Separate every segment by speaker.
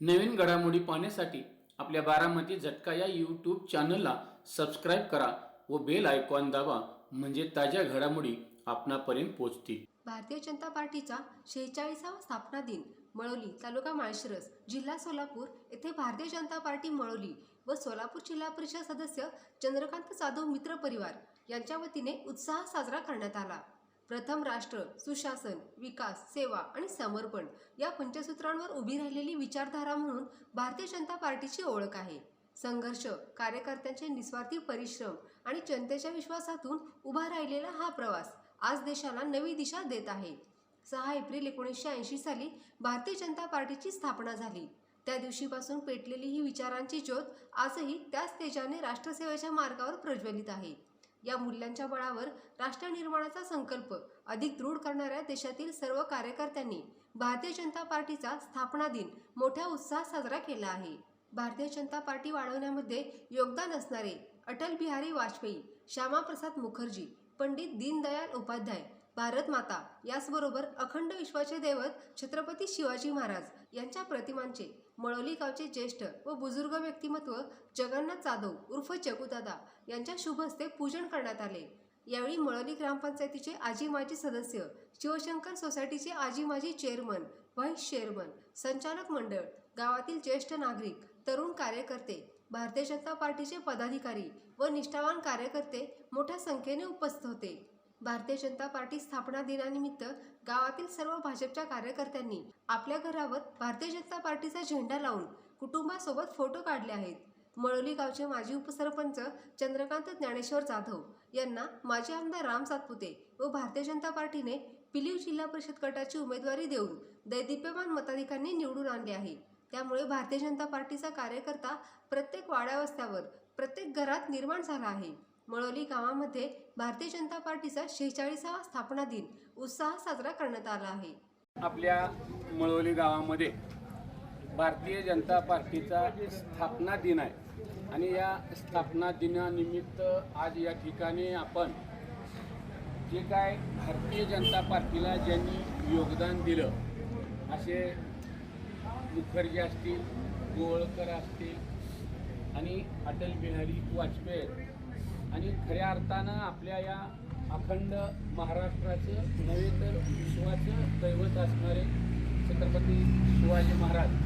Speaker 1: नवीन घडामोडी पाहण्यासाठी आपल्या बारामती झटका या यूट्यूब चॅनलला सबस्क्राईब करा व बेल आयकॉन दाबा, म्हणजे ताज्या घडामोडी आपणापर्यंत पोहोचतील।
Speaker 2: भारतीय जनता पार्टीचा 46वा स्थापना दिन मळवली, तालुका माळशिरस, जिल्हा सोलापूर येथे भारतीय जनता पार्टी मळवली व सोलापूर जिल्हा परिषद सदस्य चंद्रकांत जाधव मित्र परिवार यांच्या वतीने उत्साह साजरा करण्यात आला। प्रथम राष्ट्र, सुशासन, विकास, सेवा आणि समर्पण या पंचसूत्रांवर उभी राहिलेली विचारधारा म्हणून भारतीय जनता पार्टीची ओळख आहे। संघर्ष, कार्यकर्त्यांचे निस्वार्थी परिश्रम आणि जनतेच्या विश्वासातून उभा राहिलेला हा प्रवास आज देशाला नवी दिशा देत आहे। 6 एप्रिल 1980 साली भारतीय जनता पार्टीची स्थापना झाली। त्या दिवशीपासून पेटलेली ही विचारांची ज्योत आजही त्याच तेजाने राष्ट्रसेवेच्या मार्गावर प्रज्वलित आहे। या मूल्यांच्या बळावर राष्ट्र निर्माणाचा संकल्प अधिक दृढ करणाऱ्या देशातील सर्व कार्यकर्त्यांनी भारतीय जनता पार्टीचा स्थापना दिन मोठ्या उत्साहात साजरा केला आहे। भारतीय जनता पार्टी वाढवण्यामध्ये योगदान असणारे अटल बिहारी वाजपेयी, श्यामाप्रसाद मुखर्जी, पंडित दीनदयाल उपाध्याय, भारत माता याचबरोबर अखंड विश्वाचे दैवत छत्रपती शिवाजी महाराज यांच्या प्रतिमांचे मळवली गावचे ज्येष्ठ व बुजुर्ग व्यक्तिमत्व जगन्नाथ जाधव उर्फ जगूदादा यांच्या शुभ हस्ते पूजन करण्यात आले। यावेळी मळवली ग्रामपंचायतीचे आजी माजी सदस्य, शिवशंकर सोसायटीचे आजी माजी चेअरमन, व्हाईस चेअरमन, संचालक मंडळ, गावातील ज्येष्ठ नागरिक, तरुण कार्यकर्ते, भारतीय जनता पार्टीचे पदाधिकारी व निष्ठावान कार्यकर्ते मोठ्या संख्येने उपस्थित होते। भारतीय जनता पार्टी स्थापना दिनानिमित्त गावातील सर्व भाजपच्या कार्यकर्त्यांनी आपल्या घरावर भारतीय जनता पार्टीचा झेंडा लावून कुटुंबासोबत फोटो काढले आहेत। मळवली गावचे माजी उपसरपंच चंद्रकांत ज्ञानेश्वर जाधव यांना माजी आमदार राम सातपुते व भारतीय जनता पार्टीने पिलीव जिल्हा परिषद गटाची उमेदवारी देऊन दैदिप्यमान मताधिकांनी निवडून आणले आहे। त्यामुळे भारतीय जनता पार्टीचा कार्यकर्ता प्रत्येक वाड्यावस्त्यावर, प्रत्येक घरात निर्माण झाला आहे। मळवली गावामध्ये भारतीय जनता पार्टीचा 46वा स्थापना दिन उत्साहात साजरा करण्यात आला आहे।
Speaker 1: आपल्या मळवली गावामध्ये भारतीय जनता पार्टीचा स्थापना दिन आहे आणि या स्थापना दिनानिमित्त आज या ठिकाणी आपण जे काय भारतीय जनता पार्टीला ज्यांनी योगदान दिलं असे मुखर्जी असतील, गोळकर असतील आणि अटल बिहारी वाजपेयी आणि खऱ्या अर्थानं आपल्या या अखंड महाराष्ट्राचं नव्हे तर विश्वाचं दैवत असणारे छत्रपती शिवाजी महाराज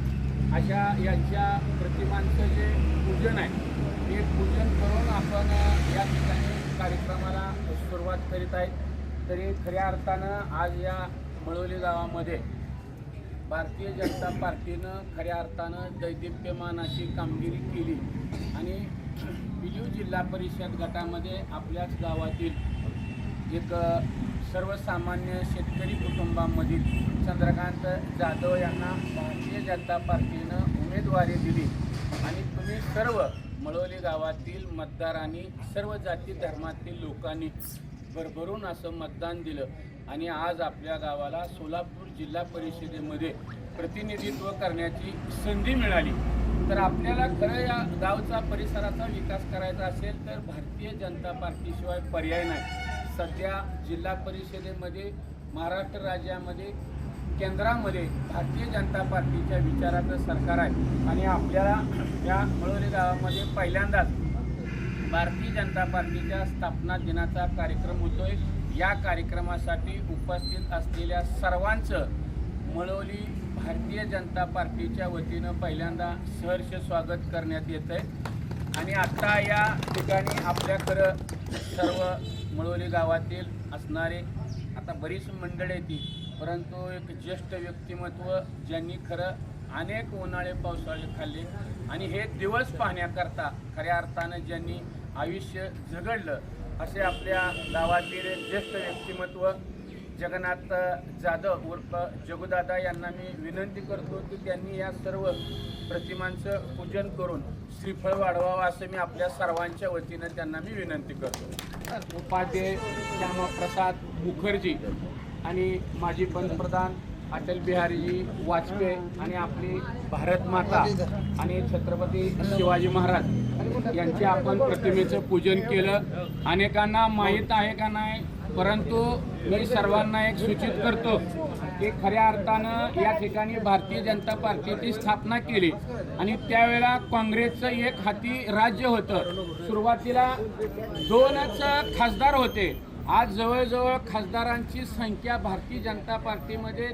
Speaker 1: अशा यांच्या प्रतिमांचं जे पूजन आहे ते पूजन करून आपण या ठिकाणी कार्यक्रमाला सुरुवात करीत आहे। तरी खऱ्या अर्थानं आज या मळवली गावामध्ये भारतीय जनता पार्टीनं खऱ्या अर्थानं दैदिप्यमान अशी कामगिरी केली आणि पिलीव जिल्हा परिषद गटामध्ये आपल्याच गावातील एक सर्वसामान्य शेतकरी कुटुंबामधील चंद्रकांत जाधव यांना भारतीय जनता पार्टीनं उमेदवारी दिली आणि तुम्ही सर्व मळवली गावातील मतदारांनी, सर्व जाती धर्मातील लोकांनी भरभरून असं मतदान दिलं आणि आज आपल्या गावाला सोलापूर जिल्हा परिषदेमध्ये प्रतिनिधित्व करण्याची संधी मिळाली। तर आपल्याला खरं या गावचा परिसराचा विकास करायचा असेल तर भारतीय जनता पार्टीशिवाय पर्याय नाही। सध्या जिल्हा परिषदेमध्ये महाराष्ट्र राज्यामध्ये केंद्रामध्ये भारतीय जनता पार्टीच्या विचाराचं सरकार आहे आणि आपल्याला या मळवली गावामध्ये पहिल्यांदाच भारतीय जनता पार्टीच्या स्थापना दिनाचा कार्यक्रम होतोय। या कार्यक्रमासाठी उपस्थित असलेल्या सर्वांचं मळवली भारतीय जनता पार्टीच्या वतीनं पहिल्यांदा सहर्ष स्वागत करण्यात येत आहे आणि आत्ता या ठिकाणी आपल्याकडं सर्व मळवली गावातील असणारे आता बरीच मंडळी येते, परंतु एक ज्येष्ठ व्यक्तिमत्व ज्यांनी खरं अनेक उन्हाळे पावसाळे खाल्ले आणि हे दिवस पाहण्याकरता खऱ्या अर्थानं ज्यांनी आयुष्य झगडलं असे आपल्या गावातील ज्येष्ठ व्यक्तिमत्व जगन्नाथ जाधव उर्फ जगूदादा यांना मी विनंती करतो की त्यांनी या सर्व प्रतिमांचं पूजन करून श्रीफळ वाढवावं असं मी आपल्या सर्वांच्या वतीनं त्यांना मी विनंती करतो। उपाध्याय श्यामाप्रसाद मुखर्जी आणि माजी पंतप्रधान अटल बिहारी वाजपेयी आणि आपली भारत माता आणि छत्रपती शिवाजी महाराज यांच्या आपण प्रतिमेचं पूजन केलं. अनेकांना माहीत आहे का नाही, परंतु मी सर्वांना एक सूचित करतो की खऱ्या अर्थानं या ठिकाणी भारतीय जनता पार्टीची स्थापना केली आणि त्यावेळेला काँग्रेसचं एक हाती राज्य होतं. सुरुवातीला 2च खासदार होते. आज जवळजवळ खासदारांची संख्या भारतीय जनता पार्टीमध्ये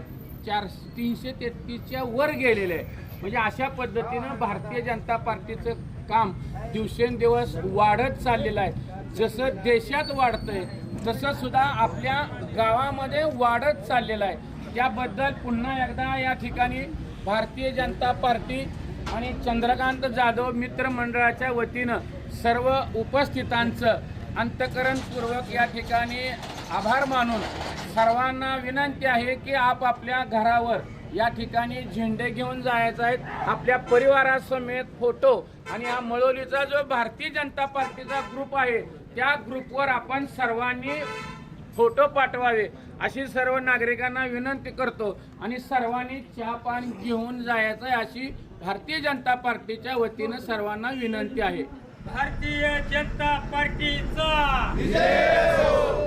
Speaker 1: 333च्या वर गेलेले आहे. म्हणजे अशा पद्धतीनं भारतीय जनता पार्टीचं काम दिवसेंदिवस वाढत चाललेलं आहे. जसं देशात वाढतंय तसं सुद्धा आपल्या गावामध्ये वाढत चाललेलं आहे. त्याबद्दल पुन्हा एकदा या ठिकाणी भारतीय जनता पार्टी आणि चंद्रकांत जाधव मित्रमंडळाच्या वतीनं सर्व उपस्थितांचं अंतःकरणपूर्वक या ठिकाणी आभार मानून सर्वांना विनंती आहे की आपापल्या घरावर या ठिकाणी झेंडे घेऊन जायचे आहेत. आपल्या परिवारासमेत फोटो आणि हा मळवलीचा जो भारतीय जनता पार्टीचा ग्रुप आहे त्या ग्रुपवर आपण सर्वांनी फोटो पाठवावे अशी सर्व नागरिकांना विनंती करतो आणि सर्वांनी चहा पाणी घेऊन जायचं आहे अशी भारतीय जनता पार्टीच्या वतीनं सर्वांना विनंती आहे.
Speaker 3: भारतीय जनता पार्टीचा विजय हो.